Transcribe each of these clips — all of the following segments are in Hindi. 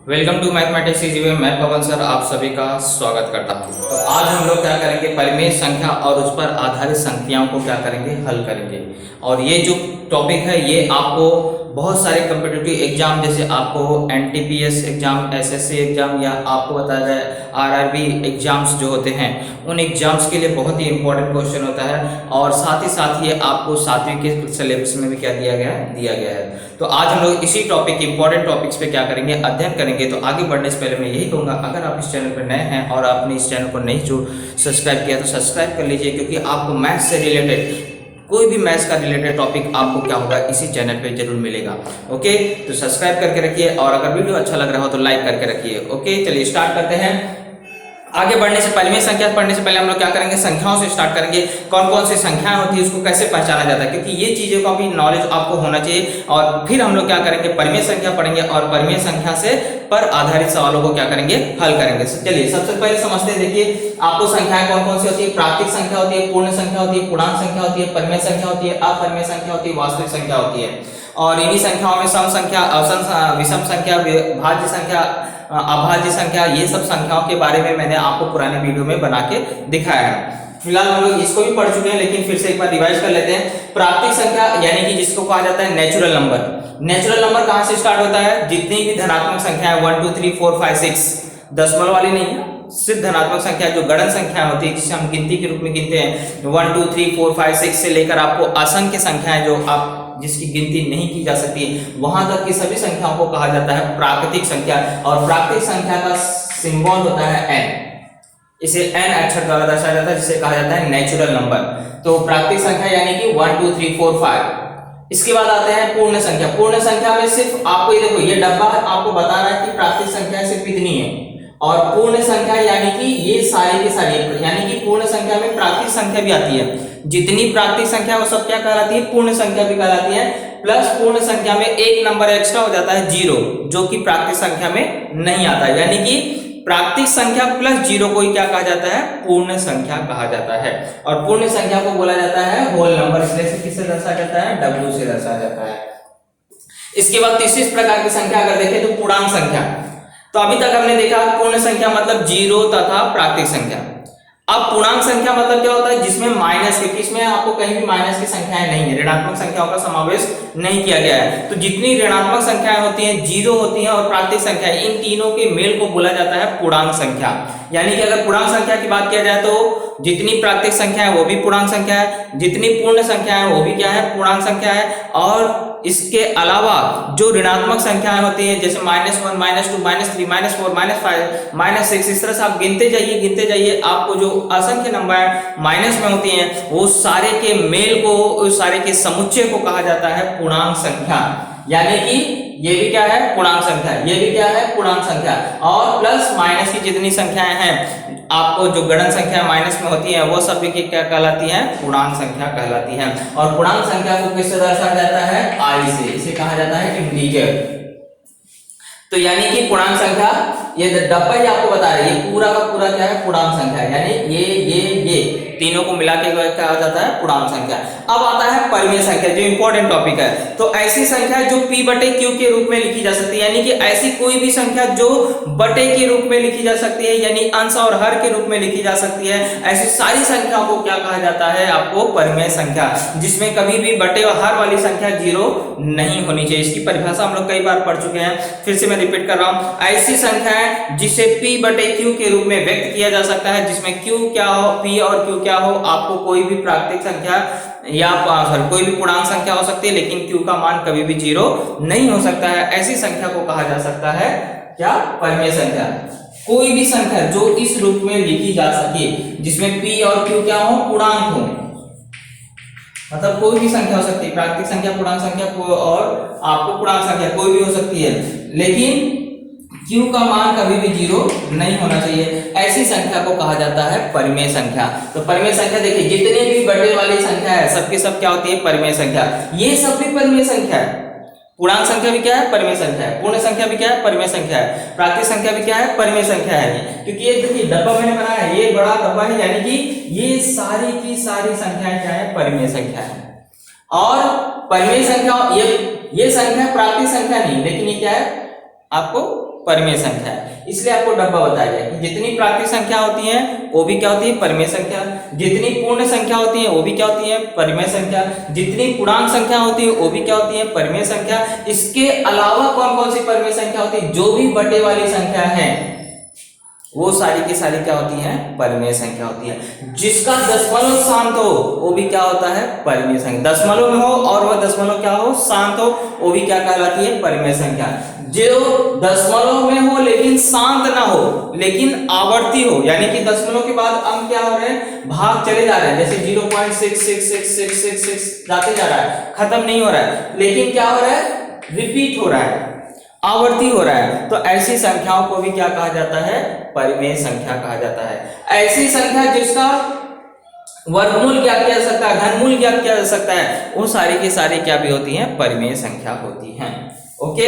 Welcome to mathematics easy way. मैं पवन सर आप सभी का स्वागत करता हूं। तो आज हम लोग क्या करेंगे, परिमेय संख्या और उस पर आधारित संख्याओं को क्या करेंगे, हल करेंगे। और ये जो टॉपिक है ये आपको बहुत सारे कम्पिटिटिव एग्जाम, जैसे आपको एनटीपीएस एग्जाम, एसएससी एग्जाम, या आपको बताया जाए आरआरबी एग्जाम्स जो होते हैं, उन एग्जाम्स के लिए बहुत ही इंपॉर्टेंट क्वेश्चन होता है। और साथ ही ये आपको 7वीं के सिलेबस में भी क्या दिया गया है। तो आज हम लोग इसी टॉपिक, इंपॉर्टेंट टॉपिक्स पे क्या करेंगे, अध्ययन करेंगे। तो आगे बढ़ने से पहले मैं यही कहूँगा, अगर आप इस चैनल पर नए हैं और आपने इस चैनल को नहीं जो सब्सक्राइब किया तो सब्सक्राइब कर लीजिए, क्योंकि आपको मैथ्स से रिलेटेड कोई भी मैथ्स का रिलेटेड टॉपिक आपको क्या होगा, इसी चैनल पे जरूर मिलेगा। ओके, तो सब्सक्राइब करके रखिए और अगर वीडियो अच्छा लग रहा हो तो लाइक करके रखिए। ओके, चलिए स्टार्ट करते हैं। आगे बढ़ने से परिमेय संख्या पढ़ने से पहले हम लोग क्या करेंगे, संख्याओं से स्टार्ट करेंगे। कौन कौन सी संख्याएं होती है, उसको कैसे पहचाना जाता है, क्योंकि ये चीजों का भी नॉलेज आपको होना चाहिए। और फिर हम लोग क्या करेंगे, परिमेय संख्या पढ़ेंगे और परिमेय संख्या से पर आधारित सवालों को क्या करेंगे, हल करेंगे। चलिए सबसे पहले समझते हैं। देखिए, आपको संख्याएं कौन कौन सी होती है। प्राकृतिक संख्या होती है, पूर्ण संख्या होती है, पूर्णांक संख्या होती है, परिमेय संख्या होती है, अपरिमेय संख्या होती है, वास्तविक संख्या होती है। और इन्हीं संख्याओं में सम संख्या, असम, विषम संख्या, भाज्य संख्या, अभाज्य संख्या, ये सब संख्याओं के बारे में मैंने आपको पुराने वीडियो में बना के दिखाया है। फिलहाल हम लोग इसको भी पढ़ चुके हैं, लेकिन फिर से एक बार रिवाइज कर लेते हैं। प्राकृतिक संख्या यानी कि जिसको कहा जाता है नेचुरल नंबर। नेचुरल नंबर कहां से स्टार्ट होता है, जितनी भी धनात्मक संख्या है 1 2 3 4 5 6, दशमलव वाली नहीं है, सिर्फ धनात्मक संख्या जो गणन संख्या होती है, जिसे हम गिनती के रूप में गिनते हैं 1 2 3 4 5 6 से लेकर आपको असंख्य संख्याएं जो आप जिसकी गिनती नहीं की जा सकती, वहां तक की सभी संख्याओं को कहा जाता है प्राकृतिक संख्या। और प्राकृतिक संख्या का सिंबल होता है n, इसे n अक्षर द्वारा दर्शाया जाता है, जिसे कहा जाता है नेचुरल नंबर। तो प्राकृतिक संख्या यानी कि 1 2 3 4 5। इसके बाद आते हैं पूर्ण संख्या। पूर्ण संख्या में सिर्फ आपको ये देखो, ये डब्बा आपको बता रहा है कि प्राकृतिक संख्या सिर्फ इतनी है। और पूर्ण संख्या यानी कि ये सारी की सारी, यानी कि पूर्ण संख्या में प्राकृतिक संख्या भी आती है। जितनी प्राकृतिक संख्या वो सब क्या कहलाती है, पूर्ण संख्या भी कहलाती है। प्लस पूर्ण संख्या में एक नंबर एक्स्ट्रा हो जाता है 0, जो कि प्राकृतिक संख्या में नहीं आता। यानी कि प्राकृतिक संख्या प्लस 0 को ही क्या कहा जाता है, पूर्ण संख्या कहा जाता है। और पूर्ण संख्या को बोला जाता है होल नंबर, इसलिए किससे दर्शाया जाता है, W से दर्शाया जाता है। इसके बाद तीसरी प्रकार की संख्या अगर देखें तो पूर्णांक संख्या। तो अभी तक हमने देखा पूर्ण संख्या मतलब 0 तथा प्राकृतिक संख्या। अब पूर्णांक संख्या मतलब क्या होता है, जिसमें माइनस के, इसमें आपको कहीं भी माइनस की संख्याएं नहीं है, ऋणात्मक संख्याओं का समावेश नहीं किया गया है। तो जितनी ऋणात्मक संख्याएं होती हैं, 0 होती हैं और प्राकृतिक संख्या, इन तीनों के मेल को बोला जाता है पूर्णांक संख्या। यानी कि अगर पूर्णांक संख्या की बात किया जाए तो जितनी प्राकृतिक संख्या है वो भी पूर्णांक संख्या है, जितनी पूर्ण संख्या है वो भी क्या है, पूर्णांक संख्या है। और इसके अलावा जो ऋणात्मक संख्याएं होती हैं, जैसे -1 -2 -3 -4 -5 -6, इस तरह से आप गिनते जाइए, आपको जो असंख्य नंबर माइनस में होती हैं वो सारे के मेल को, उस सारे के समुच्चय को कहा जाता है पूर्णांक संख्या। यानी कि ये भी क्या है, पूर्णांक संख्या, ये भी क्या है, पूर्णांक संख्या। और प्लस माइनस की जितनी संख्याएं हैं, आपको जो गणन संख्या माइनस में होती हैं, वो सभी की क्या कहलाती हैं, पूर्णांक संख्या कहलाती हैं। और पूर्णांक संख्या को किससे दर्शाया जाता है, i से, इसे कहा जाता है इंटीजर। तो यानी कि पूर्णांक संख्या, ये डब्बा ही आपको बता रही है, ये पूरा का पूरा क्या है, पूर्णांक संख्या। यानी ये तीनों को मिला के कहा जाता है पूर्णांक संख्या। अब आता है परिमेय संख्या, जो इंपॉर्टेंट टॉपिक है। तो ऐसी संख्या जो p बटे q के रूप में लिखी जा सकती है, यानी कि ऐसी कोई भी संख्या जो बटे के रूप में लिखी जा सकती है, यानी अंश और हर के रूप में लिखी जा सकती है, ऐसी सारी संख्याओं को क्या कहा जाता है, आपको परिमेय संख्या, जिसमें कभी भी बटे और हर वाली संख्या 0 नहीं होनी चाहिए। इसकी परिभाषा हम लोग कई बार पढ़ चुके हैं, फिर से मैं रिपीट कर रहा हूं। ऐसी संख्या है जिसे p बटे q के रूप में व्यक्त किया जा सकता है, जिसमें q क्या हो, p और q क्या हो, आपको कोई भी प्राकृतिक संख्या या कोई भी पूर्णांक संख्या हो सकती है, लेकिन q का मान कभी भी 0 नहीं हो सकता है। ऐसी संख्या को कहा जा सकता है क्या, परिमेय संख्या। कोई भी संख्या जो इस रूप में लिखी जा सके, जिसमें p और q क्या हो, पूर्णांक हो, मतलब कोई भी संख्या हो सकती है, प्राकृतिक संख्या, पूर्णांक संख्या और आपको पूर्णांक संख्या कोई भी हो सकती है, लेकिन q का मान कभी भी 0 नहीं होना चाहिए। ऐसी संख्या को कहा जाता है परिमेय संख्या। तो परिमेय संख्या देखिए, जितने भी बटे वाली संख्या है सबकी सब क्या होती है, परिमेय संख्या। ये सब भी परिमेय संख्या है। पूर्णांक संख्या भी क्या है, परिमेय संख्या है। पूर्ण संख्या भी क्या है, परिमेय संख्या है। प्राकृतिक संख्या भी क्या है, परिमेय संख्या है। क्योंकि ये देखिए डब्बा मैंने बनाया है, ये बड़ा डब्बा है, यानी कि ये सारी की सारी संख्याएं क्या है, परिमेय संख्या है। और परिमेय संख्या, ये संख्या प्राकृतिक संख्या नहीं, लेकिन ये क्या है आपको परिमेय संख्या है। इसलिए आपको डब्बा बताया गया कि जितनी प्राकृतिक संख्या होती है वो भी क्या होती है परिमेय संख्या, जितनी पूर्ण संख्या होती है वो भी क्या होती है परिमेय संख्या, जितनी पूर्णांक संख्या होती है वो भी क्या होती है परिमेय संख्या। इसके अलावा कौन कौन सी परिमेय संख्या होती है, जो भी बटे वाली संख्या है वो सारी की सारी क्या होती है परिमेय संख्या होती है। जिसका दशमलव शांत हो वो भी क्या होता है परिमेय संख्या, दशमलव में हो और वह दशमलव क्या हो शांत हो वो भी क्या कहलाती है परिमेय संख्या। जो दशमलव में हो लेकिन शांत ना हो लेकिन आवर्ती हो, यानी कि दशमलव के बाद अंक क्या हो रहे हैं भाग चले जा रहे हैं, जैसे 0.66666 जाते जा रहा है, खत्म नहीं हो रहा है, लेकिन क्या हो रहा है रिपीट हो रहा है, आवर्ती हो रहा है, तो ऐसी संख्याओं को भी क्या कहा जाता है परिमेय संख्या कहा जाता है। ऐसी संख्या जिसका वर्गमूल ज्ञात किया जा सकता है, घनमूल ज्ञात किया जा सकता है, वो सारी की सारी क्या भी होती हैं परिमेय संख्या होती हैं। ओके,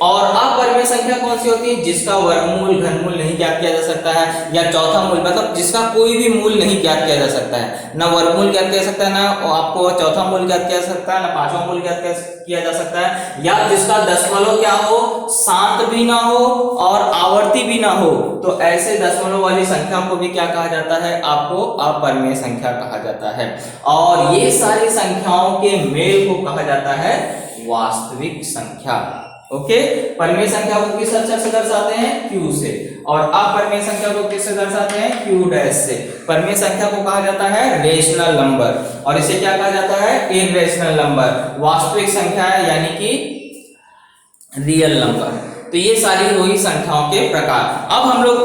और अपरिमेय संख्या कौन सी होती है, जिसका वर्गमूल घनमूल नहीं ज्ञात किया जा सकता है, या चौथा मूल, मतलब जिसका कोई भी मूल नहीं ज्ञात किया जा सकता है, ना वर्गमूल ज्ञात किया जा सकता है, ना आपको चौथा मूल ज्ञात किया जा सकता है, ना पांचवा मूल ज्ञात किया जा सकता है, या जिसका दशमलव क्या हो शांत भी ना हो और आवर्ती भी ना हो, तो ऐसे दशमलव वाली संख्या को भी क्या कहा जाता है आपको अपरिमेय संख्या कहा जाता है। और ये सारी संख्याओं के मेल को कहा जाता है वास्तविक संख्या। ओके, परिमेय संख्या को किस अक्षर से दर्शाते हैं Q से, और अपरिमेय संख्या को किससे दर्शाते हैं Q डैश से। परिमेय संख्या को कहा जाता है रेशनल नंबर और इसे क्या कहा जाता है इररेशनल नंबर। वास्तविक संख्या है यानी कि रियल नंबर। तो ये सारी हुई संख्याओं के प्रकार। अब हम लोग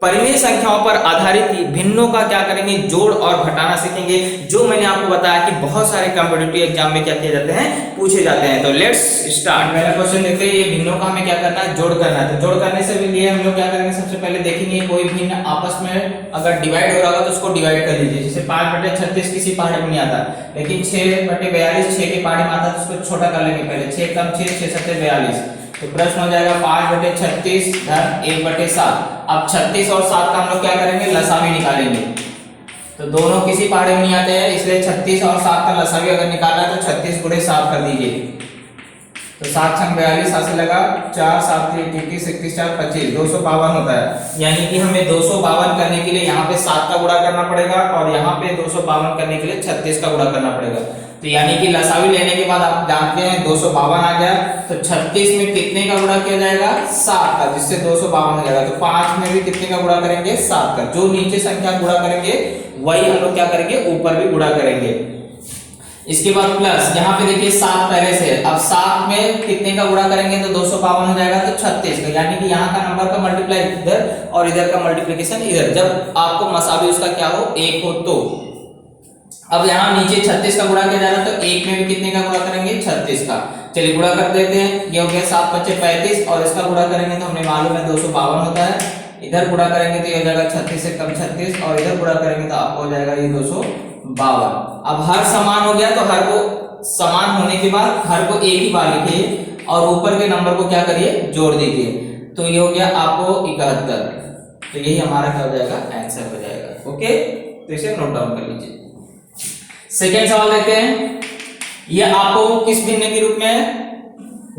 परिमेय संख्याओं पर आधारित भिन्नों का क्या करेंगे जोड़ और घटाना सीखेंगे, जो मैंने आपको बताया कि बहुत सारे कॉम्पिटिटिव एग्जाम में क्या किए जाते हैं पूछे जाते हैं। तो लेट्स स्टार्ट। पहला क्वेश्चन देखते हैं, ये भिन्नों का हमें क्या करना है जोड़ करना है। तो जोड़ करने से लिए हम लोग क्या करेंगे, सबसे पहले देखेंगे कोई भिन्न आपस में अगर डिवाइड हो रहा होगा तो उसको डिवाइड कर लीजिए। जैसे 5/36 किसी पहाड़े में नहीं आता, लेकिन 6/42 6 के पहाड़े में आता है, तो उसको छोटा कर लेंगे पहले, 6 कम 6 6 7 42, तो प्रश्न हो जाएगा 5/36 धन 1/7। अब 36 और 7 का हम लोग क्या करेंगे लसावी निकालेंगे, तो दोनों किसी पहाड़े में नहीं आते हैं, इसलिए 36 और 7 का लसावी अगर निकालना है तो 36 गुणे 7 कर दीजिए, तो 7 छंग 42, 7 से लगा 4 7 3 21 21 4 25 252 होता है। यानी कि हमें 252 करने के लिए यहाँ पे 7 का गुणा करना पड़ेगा और यहाँ पे 252 करने के लिए 36 का गुणा करना पड़ेगा। तो यानी कि लसावी लेने के बाद आप जानते हैं 252 आ गया, तो 36 में कितने का गुणा किया जाएगा 7 का, जिससे 252 हो जाएगा। तो 5 में भी कितने का गुणा करेंगे 7 का। जो नीचे संख्या गुणा करेंगे वही हम लोग क्या करेंगे ऊपर भी गुणा करेंगे। इसके बाद प्लस, यहाँ पे देखिए 7 पहले से, अब 7 में कितने का गुणा करेंगे तो 252 हो जाएगा, तो 36 का, यानी कि यहाँ का नंबर का मल्टीप्लाई इधर और इधर का मल्टीप्लिकेशन इधर, जब आपको मसावी उसका क्या हो 1 हो तो। अब यहाँ नीचे 36 का गुणा किया जा रहा है, तो 1 में भी कितने का गुणा करेंगे 36 का। चलिए गुणा कर देते हैं, ये हो गया 7 × 5 = 35 और इसका गुणा करेंगे तो हमें मालूम है 252 होता है। इधर गुणा करेंगे तो ये हो जाएगा 36 से कम 36 और इधर गुणा करेंगे तो आपको हो जाएगा ये 252। अब हर समान हो गया, तो हर को समान होने के बाद हर को एक ही बार लिखिए और ऊपर के नंबर को क्या करिए जोड़ दीजिए, तो ये हो गया आपको 71। तो यही हमारा क्या हो जाएगा आंसर हो जाएगा। ओके, तो इसे नोट डाउन कर लीजिए। सेकेंड सवाल देखते हैं, ये आपको किस भिन्न के रूप में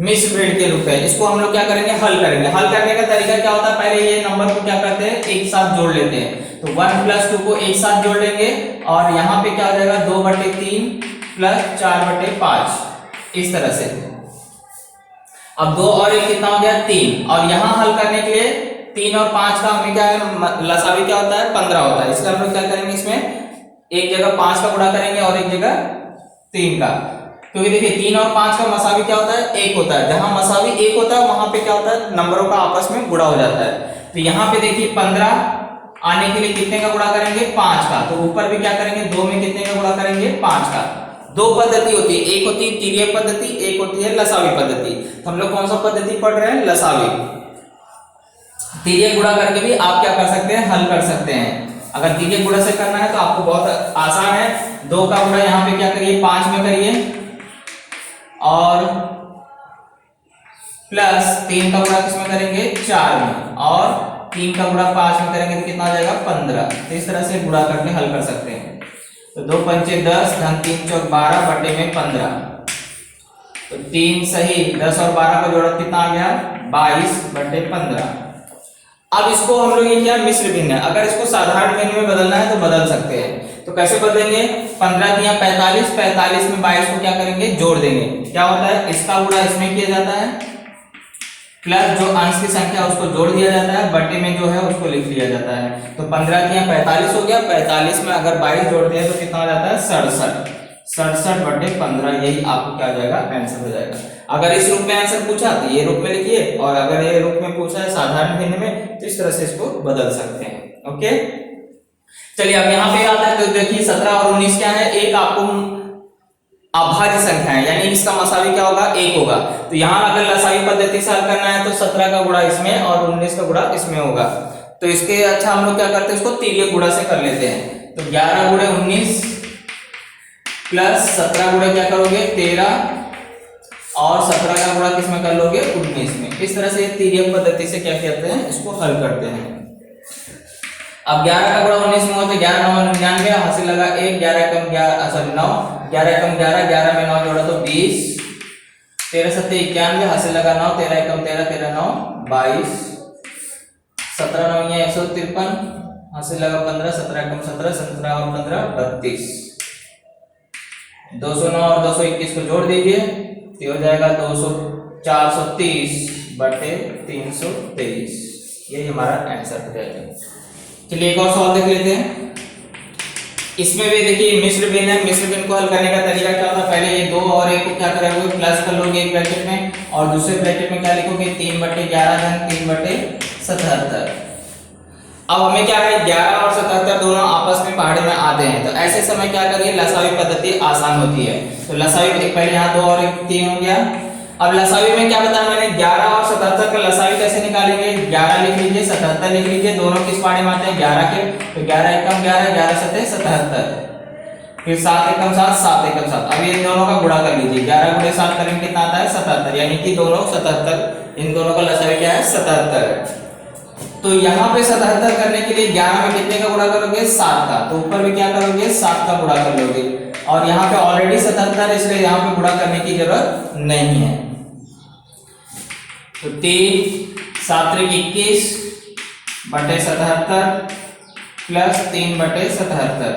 मिश्र भिन्न के रूप में। इसको हम लोग क्या करेंगे हल करेंगे। हल करने का तरीका क्या होता है, पहले ये नंबर को क्या करते हैं एक साथ जोड़ लेते हैं, तो 1 + 2 को एक साथ जोड़ लेंगे और यहाँ पे क्या हो जाएगा 2/3 + 4/5 इस तरह से। अब 2 और 1 कितना हो गया 3, और यहाँ हल करने के लिए 3 और 5 का हमें क्या है लसावी क्या होता है 15 होता है, इसलिए हम लोग क्या करेंगे इसमें एक जगह 5 का गुणा करेंगे और एक जगह 3 का, क्योंकि देखिए 3 और 5 का मसावी क्या होता है 1 होता है। जहां मसावी 1 होता है वहां पे क्या होता है नंबरों का आपस में गुणा हो जाता है। तो यहाँ पे देखिए 15 आने के लिए कितने का गुणा करेंगे 5 का, तो ऊपर भी क्या करेंगे 2 में कितने का गुणा करेंगे 5 का। दो पद्धति होती है, एक होती है तिर्यक पद्धति, एक होती है लसावी पद्धति। तो हम लोग कौन सा पद्धति पढ़ रहे हैं लसावी। तिर्यक गुणा करके भी आप क्या कर सकते हैं हल कर सकते हैं। अगर तिर्यक गुणा से करना है तो आपको बहुत आसान है, 2 का गुणा यहाँ पे क्या करिए 5 में करिए और प्लस 3 का गुणा किसमें करेंगे 4 में और 3 का गुणा 5 में करेंगे तो कितना आ जाएगा 15। तो इस तरह से गुणा करके हल कर सकते हैं। तो 2 × 5 = 10 धन 3 × 4 = 12 बटे में 15। तो 3 सही, 10 और 12 को जोड़ा कितना आ गया 22/15। अब इसको हम लोग ये क्या मिश्र भिन्न है, अगर इसको साधारण भिन्न में बदलना है तो बदल सकते हैं। तो कैसे बदलेंगे, 15 दिया 45, 45 में 22 को क्या करेंगे जोड़ देंगे, क्या होता है इसका गुणा इसमें किया जाता है, प्लस जो अंश की संख्या उसको जोड़ दिया जाता है, बटे में जो है उसको लिख लिया जाता है। तो 15 दिया 45 हो गया, 45 में अगर 22 जोड़ते हैं तो कितना हो जाता है 67, 67/15। यही आपको क्या हो जाएगा आंसर हो जाएगा। अगर इस रूप में आंसर पूछा तो ये रूप में लिखिए, और अगर ये रूप में पूछा है साधारण भिन्न में तो इस तरह से इसको बदल सकते हैं। ओके, चलिए अब यहाँ पे आता है तो देखिए 17 और 19 क्या है, एक आपको अभाज्य संख्या है, यानी इसका मसावी क्या होगा 1 होगा। तो यहाँ अगर लसावी पद्धति से हल करना है तो 17 का गुणा इसमें और 19 का गुणा इसमें होगा। तो इसके अच्छा हम लोग क्या करते हैं, इसको तिर्यक गुणा से कर लेते हैं। तो 11 गुणे 19 प्लस 17 गुणे क्या करोगे 13, और 17 का गुणा किसमें कर लोगे 19 में। इस तरह से तिर्यक पद्धति से क्या कहते हैं, इसको हल करते हैं। अब 11 का गुणा 19 में हो तो 11 9 99, हासिल लगा 1, 11 कम 11 सॉरी 9, 11 कम 11, 11 में 9 जोड़ा तो 20, 13 7 91, हासिल लगा 9, 13 कम 13, 13 9 22, 17 9 ये 153, हासिल लगा 15, 17 कम 17, 17 और 15 32, 209 और 221 को जोड़ दीजिए तो हो जाएगा 430/323। यही हमारा आंसर हो जाएगा। चलिए एक और सवाल देख लेते हैं। इसमें भी देखिए मिश्र भिन्न है, मिश्र भिन्न को हल करने का तरीका क्या होता है, पहले ये 2 और 1 को क्या करोगे प्लस कर लोगे एक ब्रैकेट में, और दूसरे ब्रैकेट में क्या लिखोगे 3/11 धन 3/77। अब हमें क्या है 11 और 77 दोनों आपस में पहाड़े में आते हैं, तो ऐसे समय क्या करिए लसावी पद्धति आसान होती है। तो लसावी पहले यहाँ 2 और 1 3 हो गया। अब लसावी में क्या बताया मैंने 11 और 77 का लसावी कैसे निकालेंगे, 11 लिख लीजिए 77 लिख लीजिए, दोनों किस पाड़े में आते हैं 11 के, तो 11 एकम 11, 11 सते 77, फिर 7 एकम 7, 7 एकम 7। अब इन दोनों का गुणा कर लीजिए, 11 गुणे 7 करेंगे कितना आता है 77, यानी कि दोनों 77, इन दोनों का लसावी क्या है 77। तो यहाँ पे 77 करने के लिए 11 में कितने का गुणा करोगे 7 का, तो ऊपर में क्या करोगे 7 का गुणा कर लोगे, और यहाँ पे ऑलरेडी 77 इसलिए यहाँ पे गुणा करने की जरूरत नहीं है। तो 3 7 21/77 प्लस 3/77।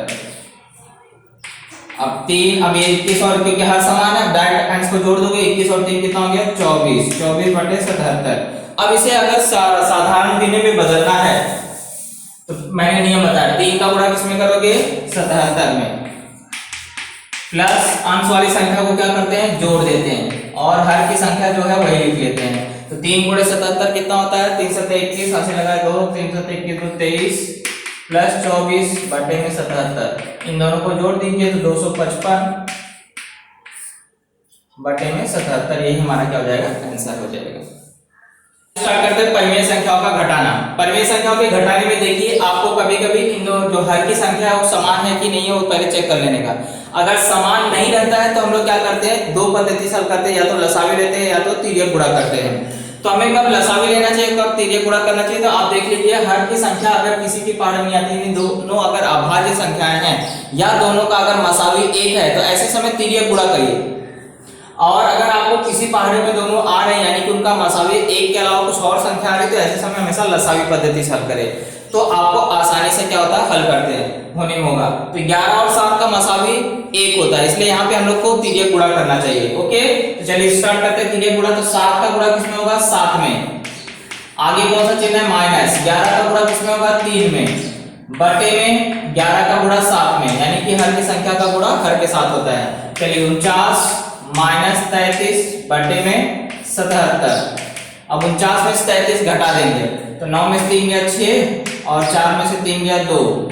अब 3, अब ये 21 और क्योंकि हर समान है डायरेक्ट आंसर को जोड़ दोगे, 21 और 3 कितना हो गया 24, 24/77। अब इसे अगर साधारण भिन्न में बदलना है तो मैंने नियम बताया, 3 का गुणा किसमें करोगे 77 में, प्लस अंश वाली संख्या को क्या करते हैं जोड़ देते हैं, और हर की संख्या जो है वही लिख लेते हैं। तो 3 गुणे 77 कितना होता है 3 7 21, हासिल लगाए 2, 3 7 21 23 प्लस 24 बटे में 77, इन दोनों को जोड़ दीजिए तो 255 बटे में 77। यही हमारा क्या हो जाएगा आंसर हो जाएगा। स्टार्ट करते हैं परिमेय संख्याओं का घटाना। परिमेय संख्याओं के घटाने में देखिए आपको कभी कभी इन दोनों जो हर की संख्या है वो समान है कि नहीं है वो पहले चेक कर लेने का। अगर समान नहीं रहता है तो हम लोग क्या करते हैं दो पद्धति से हल करते हैं, या तो लसावी लेते हैं या तो तिर्यक गुणा करते हैं। तो हमें कब लसावी लेना चाहिए कब तिर्यक गुणा करना चाहिए, तो आप देख लीजिए हर की संख्या अगर किसी की पाढ़े में आती है, दोनों अगर अभाज्य संख्याएं हैं या दोनों का अगर मसावी एक है तो ऐसे समय तिर्यक गुणा करिए। और अगर आपको किसी पहाड़े में दोनों आ रहे हैं यानी कि उनका मसावी एक के अलावा कुछ और संख्या आ रही है तो ऐसे समय हमेशा लसावी पद्धति से हल करें, तो आपको आसानी से क्या होता है हल करते हैं होने में होगा। तो 11 और 7 का मसावी 1 होता है, इसलिए यहाँ पे हम लोग को तिर्यक गुणा करना चाहिए। ओके तो चलिए स्टार्ट करते हैं तिर्यक गुणा। तो 7 का गुणा किसमें होगा 7 में, आगे कौन सा चिन्ह है माइनस, 11 का गुणा किसमें होगा 3 में, बटे में 11 का गुणा 7 में, यानी कि हर की संख्या का गुणा हर के साथ होता है। चलिए 49 माइनस 33 बटे में 77। अब 49 में से 33 घटा देंगे तो 9 में से 3 गया 6 और 4 में से 3 गया 2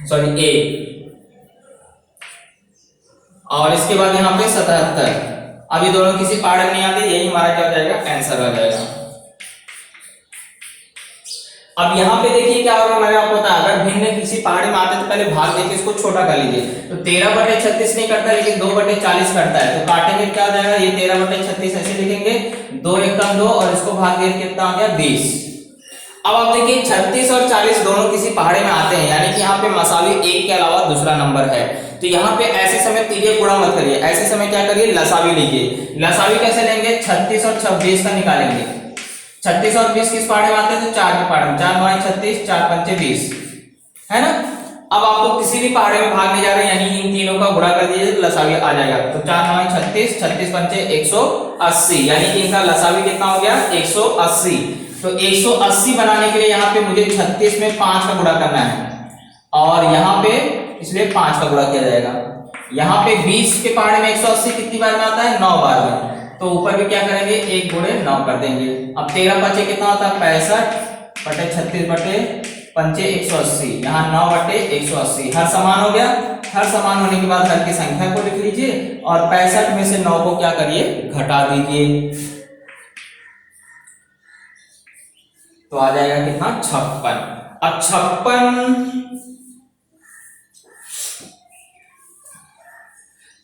सॉरी 1, और इसके बाद यहाँ पे 77। अब ये दोनों किसी पाढ़े में नहीं आते, यही हमारा क्या हो जाएगा आंसर आ जाएगा। अब यहाँ पे देखिए क्या होगा, मैंने आपको बताया अगर भिन्न किसी पहाड़ी में आते तो पहले भाग देके इसको छोटा कर लीजिए। तो 13/36 नहीं करता लेकिन 2/40 करता है, तो काटेंगे क्या हो जाएगा ये 13/36 ऐसे लिखेंगे, 2 एकम 2 और इसको भाग दे कितना आ गया 20। अब आप देखिए 36 और 40 दोनों किसी पहाड़े में आते हैं, यानी कि यहाँ पे मसावी 1 के अलावा दूसरा नंबर है, तो यहाँ पे ऐसे समय तिर्यक गुणा मत करिए, ऐसे समय क्या करिए, लसावी लीजिए। लसावी कैसे लेंगे, 36 और 26 का निकालेंगे। 36 और 20 किस पाड़े में आते हैं, तो 4 के पाड़े में, 4 9 36, 4 पंचे 20, है ना। अब आपको किसी भी पहाड़े में भाग ले जा रहे हैं, यानी इन तीनों का गुणा कर दीजिए तो लसावी आ जाएगा। तो 4 9 36, 36 पंचे 180, यानी कि इनका लसावी कितना हो गया, 180। तो 180 बनाने के लिए यहाँ पे मुझे 36 में 5 का गुणा करना है, और यहाँ पे इसलिए 5 का गुणा किया जाएगा। यहाँ पे 20 के पहाड़े में 180 कितनी बार में आता है, 9 बार में। तो ऊपर भी क्या करेंगे, 1 गुणे 9 कर देंगे। अब 13 पंचे कितना होता है, 65 बटे 36 बटे पंचे 180, यहाँ 9 बटे 180। हर समान हो गया। हर समान होने के बाद हर की संख्या को लिख लीजिए, और 65 में से 9 को क्या करिए, घटा दीजिए। तो आ जाएगा कितना, 56। अब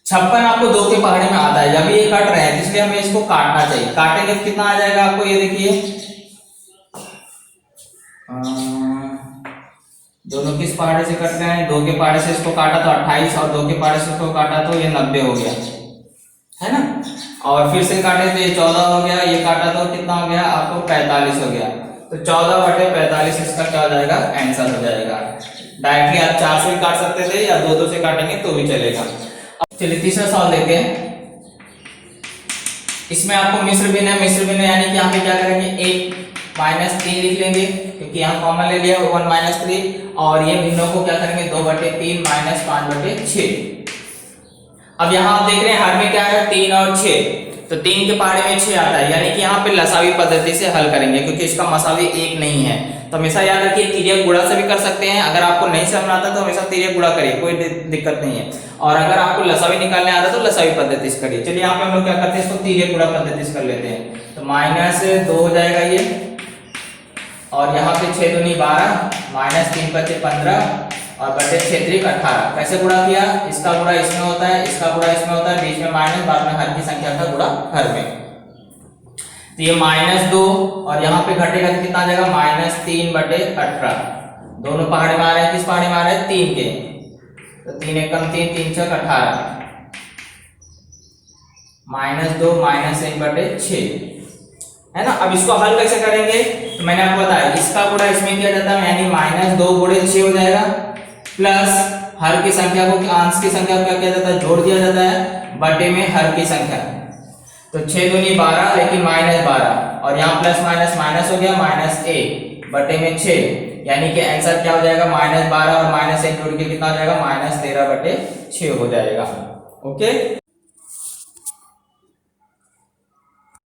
56 आपको 2 के पहाड़े में आता है, जब ये कट रहे हैं इसलिए हमें इसको काटना चाहिए। काटेंगे तो कितना आ जाएगा आपको, ये देखिए दोनों किस पहाड़े से कट रहे हैं, 2 के पहाड़े से इसको काटा तो 28, और 2 के पहाड़े से इसको काटा तो ये 90 हो गया, है ना। और फिर से काटे तो ये 14 हो गया, ये काटा तो कितना हो गया आपको, 45 हो गया। तो 14 बटे 45 इसका क्या हो जाएगा, आंसर हो जाएगा। डायरेक्टली आप 4 से भी काट सकते थे, या 2 से काटेंगे तो भी चलेगा। चलिए तीसरा सवाल देखते हैं। इसमें आपको मिश्र भिन्न है, मिश्र भिन्न यानी कि यहाँ पे क्या करेंगे, 1 -3 लिख लेंगे, क्योंकि यहाँ कॉमन ले लिया 1 - 3, और ये भिन्नों को क्या करेंगे, 2 बटे 3 -5 बटे 6। अब यहाँ आप देख रहे हैं हर में क्या है, 3 और 6, तो 3 के पहाड़े में 6 आता है, यानी कि यहाँ पे लसावी पद्धति से हल करेंगे, क्योंकि इसका मसावी 1 नहीं है। तो हमेशा याद रखिए तिर्यक गुणा से भी कर सकते हैं। अगर आपको नहीं समझ आता तो हमेशा तिर्यक गुणा करिए, कोई दिक्कत नहीं है। और अगर आपको लसावी निकालने आता तो लसावी पद्धति से करिए। चलिए यहाँ पे हम लोग क्या करते हैं, इसको तिर्यक गुणा पद्धति से कर लेते हैं। तो -2 हो जाएगा ये, और यहाँ पे 6 दूनी 12, -3 बचे 15, और बटे 6 3 18। कैसे गुणा किया, इसका गुणा इसमें होता है, इसका गुणा इसमें होता है, बीच में माइनस, बाद में हर की संख्या का गुणा हर में। तो ये -2, और यहाँ पे घटेगा तो कितना आ जाएगा, -3 बटे 18। दोनों पहाड़े में आ रहे हैं, किस पहाड़े में आ रहे हैं, 3 के। तो 3 एकम 3, 3 छक 18, -2 -1 बटे 6, है ना। अब इसको हल कैसे करेंगे, तो मैंने आपको बताया इसका गुणा इसमें किया जाता है, यानी -2 गुणे 6 हो जाएगा, प्लस हर की संख्या को, अंश की संख्या को क्या किया जाता है, जोड़ दिया जाता है, बटे में हर की संख्या। तो 6 दूनी 12, लेकिन -12, और यहाँ प्लस माइनस माइनस हो गया, -1 बटे में 6, यानी कि आंसर क्या हो जाएगा, -12 और -1 जोड़ के कितना हो जाएगा, -13 बटे 6 हो जाएगा। ओके।